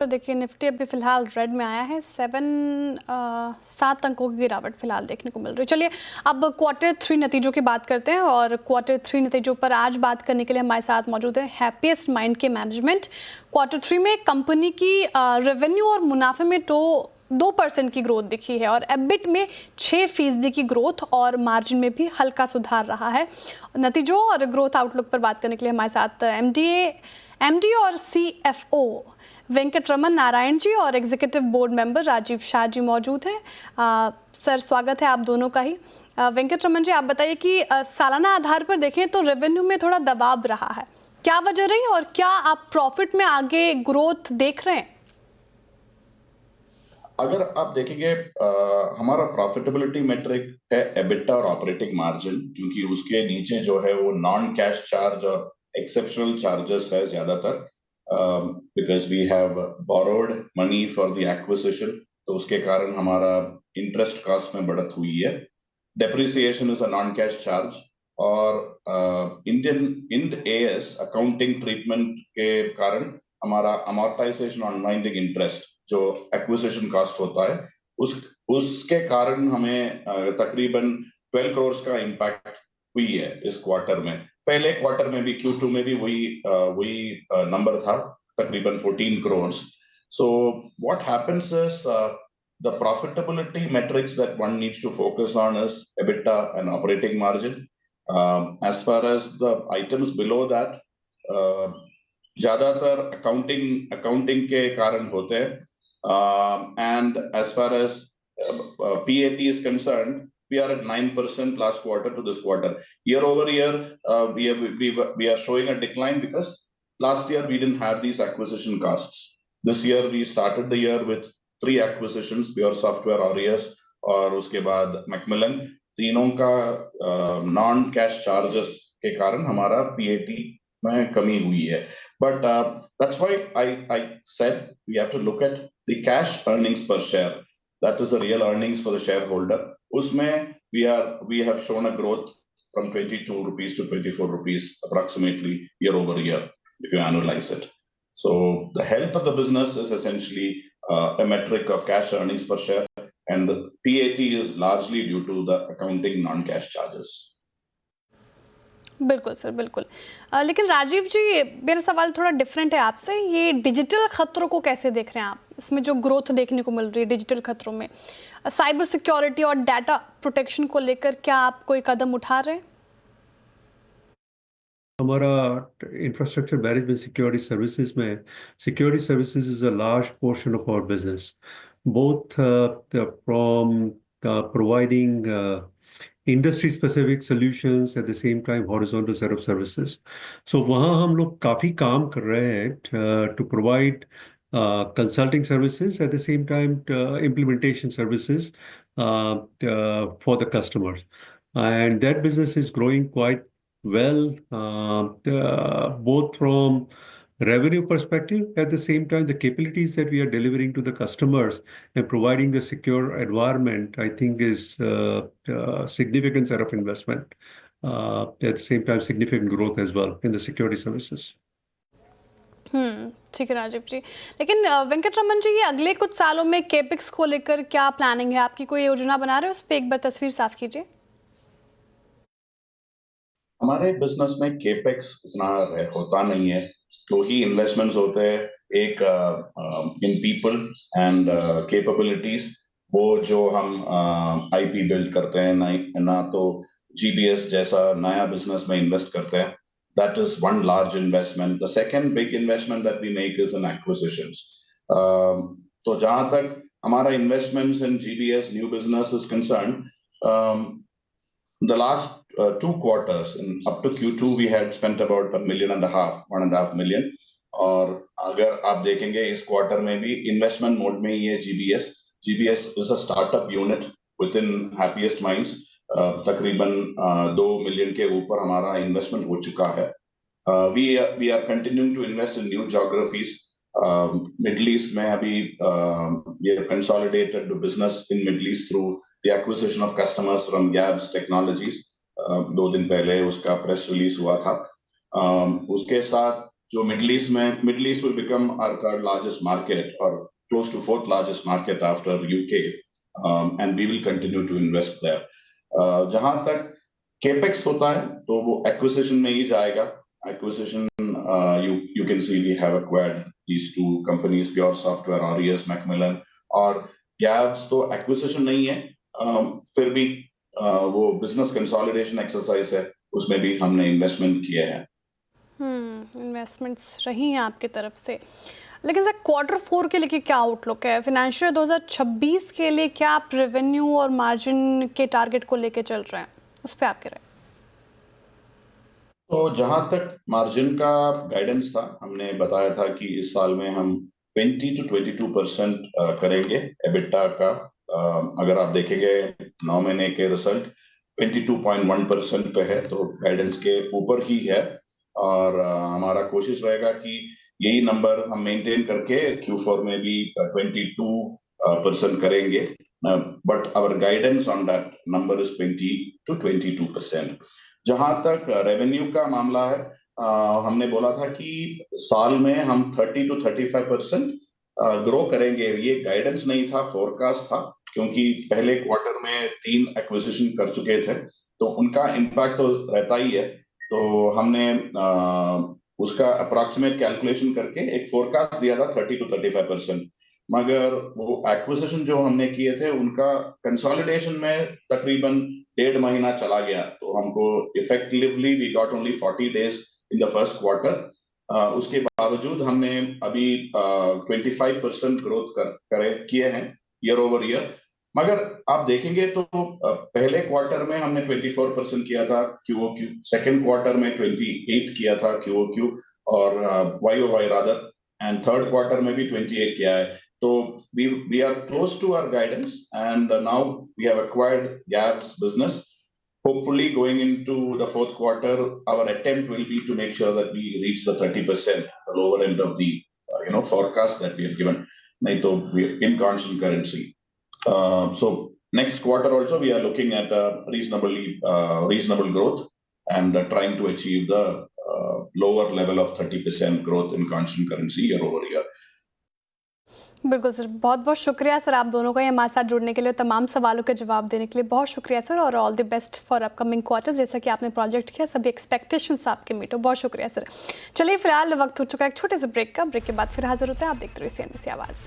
तो देखिए निफ्टी अभी फिलहाल रेड में आया है। 7 अंकों की गिरावट फिलहाल देखने को मिल रही है। चलिए अब Q3 नतीजों की बात करते हैं और Q3 नतीजों पर आज बात करने के लिए हमारे साथ मौजूद है हैप्पीएस्ट माइंड के मैनेजमेंट। Q3 में कंपनी की रेवेन्यू और मुनाफे में 2% की ग्रोथ दिखी है और एबिट में 6% की ग्रोथ और मार्जिन में भी हल्का सुधार रहा है। नतीजों और ग्रोथ आउटलुक पर बात करने के लिए हमारे साथ एमडी और CFO वेंकटरमन नारायण जी और executive board member Rajeev Shah ji मौजूद हैं। सर स्वागत है आप दोनों का ही। वेंकटरमन जी आप बताइए कि सालाना आधार पर देखें तो रेवेन्यू में थोड़ा दबाव रहा है, क्या वजह रही और क्या आप प्रॉफिट में आगे ग्रोथ देख रहे हैं? अगर आप देखेंगे हमारा प्रॉफिटेबिलिटी मेट्रिक है एबिटा और ऑपरेटिंग मार्जिन, क्योंकि उसके नीचे जो है वो नॉन कैश चार्ज और एक्सेप्शनल चार्जेस है ज्यादातर, because we have borrowed money for the acquisition, तो उसके कारण हमारा इंटरेस्ट कॉस्ट में बढ़त हुई है। Depreciation is a non cash charge और इंड AS अकाउंटिंग ट्रीटमेंट के कारण हमारा अमोर्टाइजेशन ऑन अनवाइंडिंग इंटरेस्ट जो एक्विजिशन कॉस्ट होता है उसके कारण हमें तकरीबन 12 करोड़ का इम्पैक्ट हुई है इस क्वार्टर में। पहले क्वार्टर में भी Q2 में भी वही नंबर था, तकरीबन 14 crore. So what happens is the profitability metrics that one needs to focus on is EBITDA and operating margin. As far as the items below that, ज्यादातर अकाउंटिंग के कारण होते हैं, and as far as PAT is concerned, we are at 9% last quarter to this quarter. Year over year, we are showing a decline because last year we didn't have these acquisition costs. This year we started the year with 3 acquisitions, Pure Software, Aureus और उसके बाद Macmillan, तीनों का non cash charges के कारण हमारा PAT में कमी हुई है। But that's why I said we have to look at the cash earnings per share. That is the real earnings for the shareholder. उसमें we have shown a growth from 22 rupees to 24 rupees approximately year over year if you annualize it. So the health of the business is essentially a metric of cash earnings per share, and the PAT is largely due to the accounting non-cash charges. बिल्कुल sir, बिल्कुल। लेकिन राजीव जी मेरा सवाल थोड़ा different है आपसे। ये digital खतरों को कैसे देख रहे हैं आप? इसमें जो ग्रोथ देखने को मिल रही है डिजिटल खतरों में, साइबर सिक्योरिटी और डाटा प्रोटेक्शन को लेकर क्या आप कोई कदम उठा रहे हैं? हमारा infrastructure management security services is a large portion of our business, both from providing industry specific solutions at the same time horizontal set of services. So वहाँ हम लोग काफ़ी काम कर रहे हैं to provide consulting services at the same time implementation services for the customers, and that business is growing quite well, both from revenue perspective, at the same time the capabilities that we are delivering to the customers and providing the secure environment, I think is significant set of investment, at the same time significant growth as well in the security services. ठीक है राजीव जी। लेकिन वेंकटरमन जी ये अगले कुछ सालों में केपिक्स को लेकर क्या प्लानिंग है आपकी? कोई योजना बना रहे हो? उस पर एक बार तस्वीर साफ कीजिए। हमारे बिजनेस में केपेक्स उतना होता नहीं है, तो ही इन्वेस्टमेंट्स होते हैं एक इन पीपल एंड कैपेबिलिटीज, वो जो हम IP बिल्ड करते हैं ना तो GBS जैसा नया बिजनेस में इन्वेस्ट करते हैं। That is one large investment. The second big investment that we make is in acquisitions. तो जहां तक हमारा investments in GBS new business is concern, the last 2 quarters and up to Q2 we had spent about $1.5 million, और अगर आप देखेंगे इस quarter में भी इन्वेस्टमेंट मोड में ही है GBS is a startup unit within Happiest Minds। तकरीबन $2 million के ऊपर हमारा इन्वेस्टमेंट हो चुका है। we are continuing to invest in new geographies। Middle East में अभी we have consolidated the business in Middle East through the acquisition of customers from Gabs Technologies। 2 दिन पहले उसका प्रेस रिलीज हुआ था। उसके साथ जो middle east will become our third largest market or close to fourth largest market after UK, and we will continue to invest there. जहां तक capex होता है तो वो acquisition में ही जाएगा. Acquisition, you can see we have acquired these two companies, Pure Software, RES, Macmillan, और Gavs तो acquisition नहीं है, फिर भी वो business consolidation exercise है, उसमें भी हमने investment किए हैं. इन्वेस्टमेंट्स रही हैं आपकी तरफ से, लेकिन सर Q4 के लिए क्या आउटलुक है? फिनेंशियल 2026 के लिए क्या आप रेवेन्यू और मार्जिन के टारगेट को लेके चल रहे हैं, उस पर आप कह रहे हैं? तो जहां तक मार्जिन का गाइडेंस था, हमने बताया था कि इस साल में हम 20 to 22% करेंगे एबिटा का. अगर आप देखेंगे 9 महीने के रिजल्ट 22.1% पे है, तो गाइडेंस के ऊपर ही है, और हमारा कोशिश रहेगा कि यही नंबर हम मेंटेन करके Q4 में भी 22% करेंगे. But our guidance on that number is 20 to 22%. जहां तक रेवेन्यू का मामला है, हमने बोला था कि साल में हम 30 to 35% ग्रो करेंगे. ये गाइडेंस नहीं था, फोरकास्ट था, क्योंकि पहले क्वार्टर में 3 एक्विजिशन कर चुके थे, तो उनका इम्पैक्ट तो रहता ही है. तो हमने उसका अप्रॉक्सीमेट कैलकुलेशन करके एक फोरकास्ट दिया था 30 to 35%. मगर वो एक्विजिशन जो हमने किए थे उनका कंसोलिडेशन में तकरीबन 1.5 महीना चला गया, तो हमको effectively we got only 40 days in the first quarter. उसके बावजूद हमने अभी 25% ग्रोथ किए हैं ईयर ओवर ईयर. मगर आप देखेंगे तो पहले क्वार्टर में हमने 24% किया था QOQ, सेकेंड क्वार्टर में 28 किया था QOQ और YOY rather, and third quarter में भी 28 किया है. तो we are close to our guidance, and now we have acquired Gavs business. Hopefully going into the fourth quarter, our attempt will be to make sure that we reach the 30%, the lower end of the forecast that we have given. Nahi to we in constant currency. So next quarter also we are looking at a reasonable growth and trying to achieve the lower level of 30% growth in constant currency year over year. बिल्कुल sir, बहुत बहुत शुक्रिया sir आप दोनों का हमारे साथ जुड़ने के लिए, तमाम सवालों के जवाब देने के लिए बहुत शुक्रिया सर, और all the best for upcoming quarters. जैसा कि आपने प्रोजेक्ट किया, सभी एक्सपेक्टेशंस आपके मीट हो. बहुत शुक्रिया सर. चलिए फिलहाल वक्त हो चुका है एक छोटे से ब्रेक का. ब्रेक के बाद फिर हाजिर होते हैं. आप देखते रहिए CNBC आवाज़.